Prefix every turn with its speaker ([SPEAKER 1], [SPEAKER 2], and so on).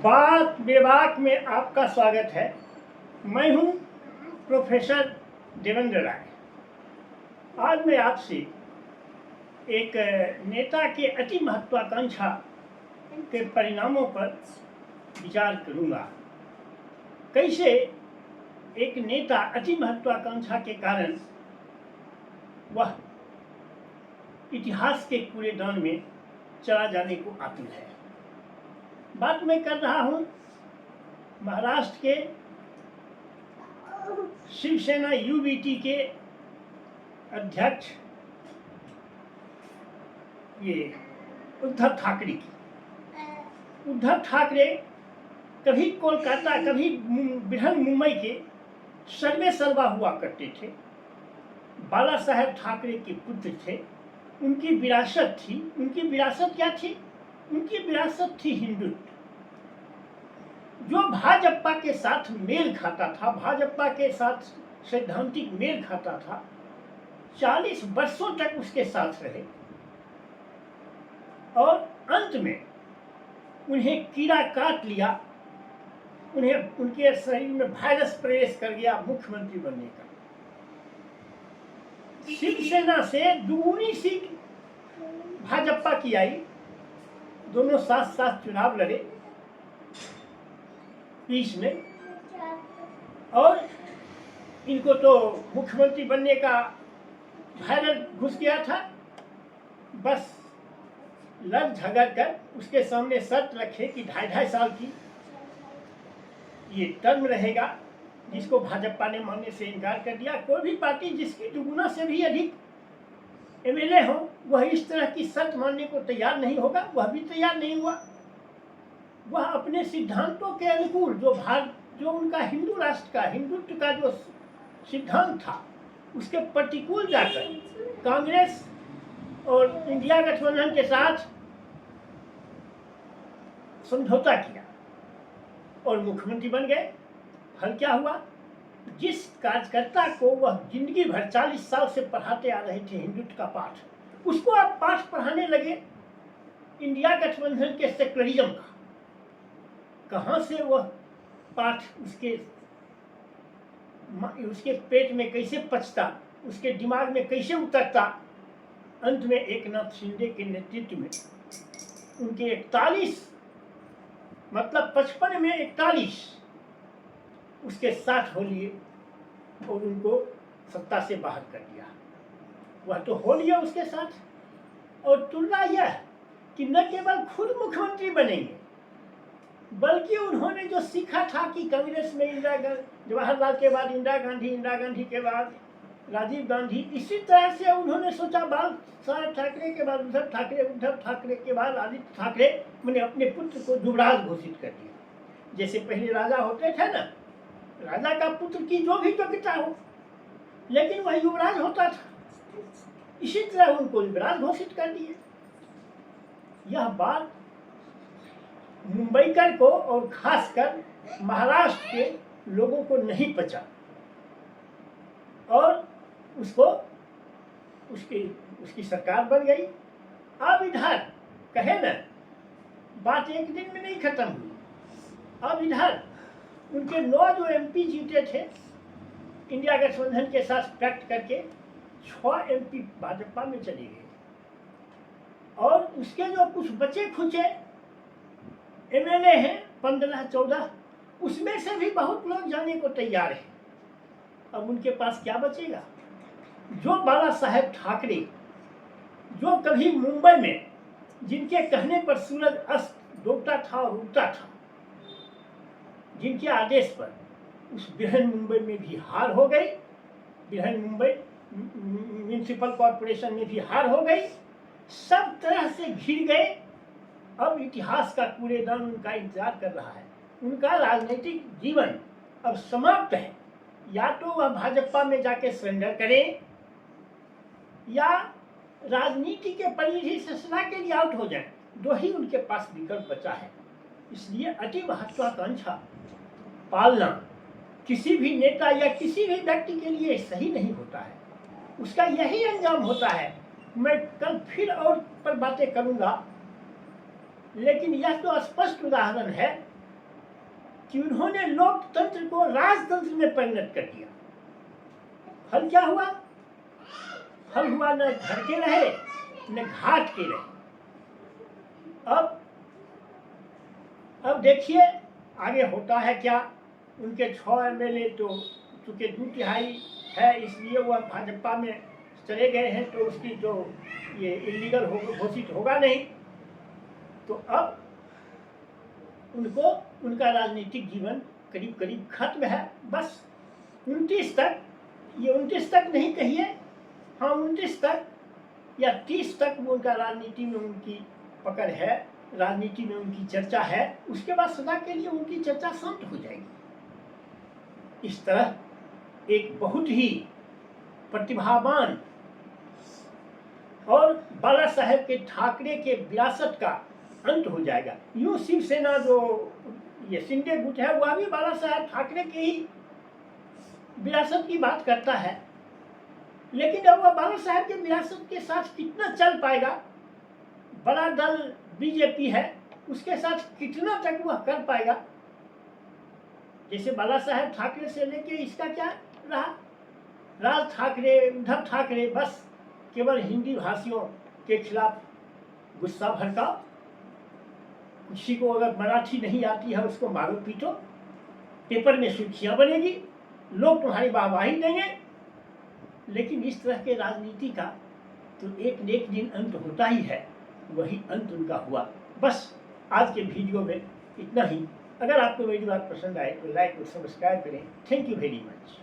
[SPEAKER 1] बात बेबाक में आपका स्वागत है। मैं हूं प्रोफेसर देवेंद्र राय। आज मैं आपसे एक नेता के अति महत्वाकांक्षा के परिणामों पर विचार करूंगा। कैसे एक नेता अति महत्वाकांक्षा के कारण वह इतिहास के कूड़ेदान में चला जाने को आतुर है। बात मैं कर रहा हूं महाराष्ट्र के शिवसेना यूबीटी के अध्यक्ष ये उद्धव ठाकरे की। उद्धव ठाकरे कभी कोलकाता कभी बृहन मुंबई के सर्वे सर्वा हुआ करते थे। बाला साहेब ठाकरे के पुत्र थे। उनकी विरासत थी। उनकी विरासत क्या थी? उनकी विरासत थी हिंदुत्व, जो भाजपा के साथ मेल खाता था, भाजपा के साथ सैद्धांतिक मेल खाता था। 40 वर्षों तक उसके साथ रहे और अंत में उन्हें कीड़ा काट लिया। उन्हें उनके शरीर में वायरस प्रवेश कर गया मुख्यमंत्री बनने का। शिवसेना से दुगुनी सीट भाजपा की आई। दोनों साथ साथ चुनाव लड़े 20 में और इनको तो मुख्यमंत्री बनने का वायरस घुस गया था। बस लड़ झगड़ कर उसके सामने शर्त रखे कि 2.5 साल की ये टर्म रहेगा, जिसको भाजपा ने मानने से इनकार कर दिया। कोई भी पार्टी जिसकी दुगुना से भी अधिक एमएलए हो वह इस तरह की शर्त मानने को तैयार नहीं होगा। वह भी तैयार नहीं हुआ। वह अपने सिद्धांतों के अनुकूल जो उनका हिंदू राष्ट्र का हिंदुत्व का जो सिद्धांत था उसके प्रतिकूल जाकर कांग्रेस और इंडिया गठबंधन के साथ समझौता किया और मुख्यमंत्री बन गए। फल क्या हुआ? जिस कार्यकर्ता को वह जिंदगी भर 40 साल से पढ़ाते आ रहे थे हिंदुत्व का पाठ, उसको आप पाठ पढ़ाने लगे इंडिया गठबंधन के सेक्युलरिज्म का। कहाँ से वह पाठ उसके पेट में कैसे पचता, उसके दिमाग में कैसे उतरता? अंत में एकनाथ शिंदे के नेतृत्व में उनके 41 मतलब 55 में 41 उसके साथ हो लिए और उनको सत्ता से बाहर कर दिया। वह तो हो लिया उसके साथ। और तुलना यह कि न केवल खुद मुख्यमंत्री बनेंगे बल्कि उन्होंने जो सीखा था कि कांग्रेस में जवाहरलाल के बाद इंदिरा गांधी के बाद राजीव गांधी, इसी तरह से उन्होंने सोचा बाल साहेब ठाकरे के बाद उद्धव ठाकरे के बाद आदित्य ठाकरे, मैंने अपने पुत्र को युवराज घोषित कर दिया। जैसे पहले राजा होते थे ना, राजा का पुत्र की जो भी योग्यता हो लेकिन वह युवराज होता था, इसी तरह उनको युवराज घोषित कर दिए। यह बात मुंबईकर को और खासकर महाराष्ट्र के लोगों को नहीं पचा और उसकी सरकार बन गई। अब इधर कहे ना, बात एक दिन में नहीं खत्म हुई। अब इधर उनके 9 जो एमपी जीते थे इंडिया गठबंधन के साथ पैक्ट करके, 6 एमपी भाजपा में चले गए और उसके जो कुछ बचे खुचे एमएलए हैं 15-14, उसमें से भी बहुत लोग जाने को तैयार हैं। अब उनके पास क्या बचेगा? जो बाला साहेब ठाकरे, जो कभी मुंबई में जिनके कहने पर सूरज अस्त डूबता था और उगता था, जिनके आदेश पर उस बृहन मुंबई में भी हार हो गई, बृहन मुंबई म्यूनिसिपल कॉरपोरेशन में भी हार हो गई, सब तरह से घिर गए। अब इतिहास का कूड़ेदान उनका इंतजार कर रहा है। उनका राजनीतिक जीवन अब समाप्त है। या तो वह भाजपा में जाके सरेंडर करें या राजनीति के परिधि से सदा के लिए आउट हो जाए। दो ही उनके पास विकल्प बचा है। इसलिए अति महत्वाकांक्षा पालना किसी भी नेता या किसी भी व्यक्ति के लिए सही नहीं होता है। उसका यही अंजाम होता है। मैं कल फिर और पर बातें करूंगा, लेकिन यह तो स्पष्ट उदाहरण है कि उन्होंने लोकतंत्र को राजतंत्र में परिणत कर दिया। फल क्या हुआ? फल हुआ न घर के रहे न घाट के रहे। अब देखिए आगे होता है क्या। उनके 6 एमएलए तो चूंकि 2/3 है इसलिए वह भाजपा में चले गए हैं, तो उसकी तो ये इलीगल घोषित होगा नहीं। तो अब उनको उनका राजनीतिक जीवन करीब करीब खत्म है। बस 29 तक, ये 29 तक नहीं कहिए, हाँ 29 तक या 30 तक वो उनका राजनीति में उनकी पकड़ है, राजनीति में उनकी चर्चा है। उसके बाद सदा के लिए उनकी चर्चा शांत हो जाएगी। इस तरह एक बहुत ही प्रतिभावान और बाला साहेब के ठाकरे के विरासत का अंत हो जाएगा। यूं शिवसेना जो ये शिंदे गुट है वह भी बाला साहेब ठाकरे के ही विरासत की बात करता है, लेकिन अब वह बाला साहेब के विरासत के साथ कितना चल पाएगा। बड़ा दल बीजेपी है, उसके साथ कितना तक वह कर पाएगा। जैसे बाला साहेब ठाकरे से लेके इसका क्या रहा, राज ठाकरे, उद्धव ठाकरे बस केवल हिंदी भाषियों के खिलाफ गुस्सा भड़काओ। किसी को अगर मराठी नहीं आती है उसको मारो पीटो, पेपर में सुर्खियां बनेगी, लोग तुम्हारी वाहवाही देंगे। लेकिन इस तरह के राजनीति का तो एक न एक दिन अंत होता ही है, वही अंत उनका हुआ। बस आज के वीडियो में इतना ही। अगर आपको मेरी बात पसंद आए तो लाइक और सब्सक्राइब करें। Thank you very much.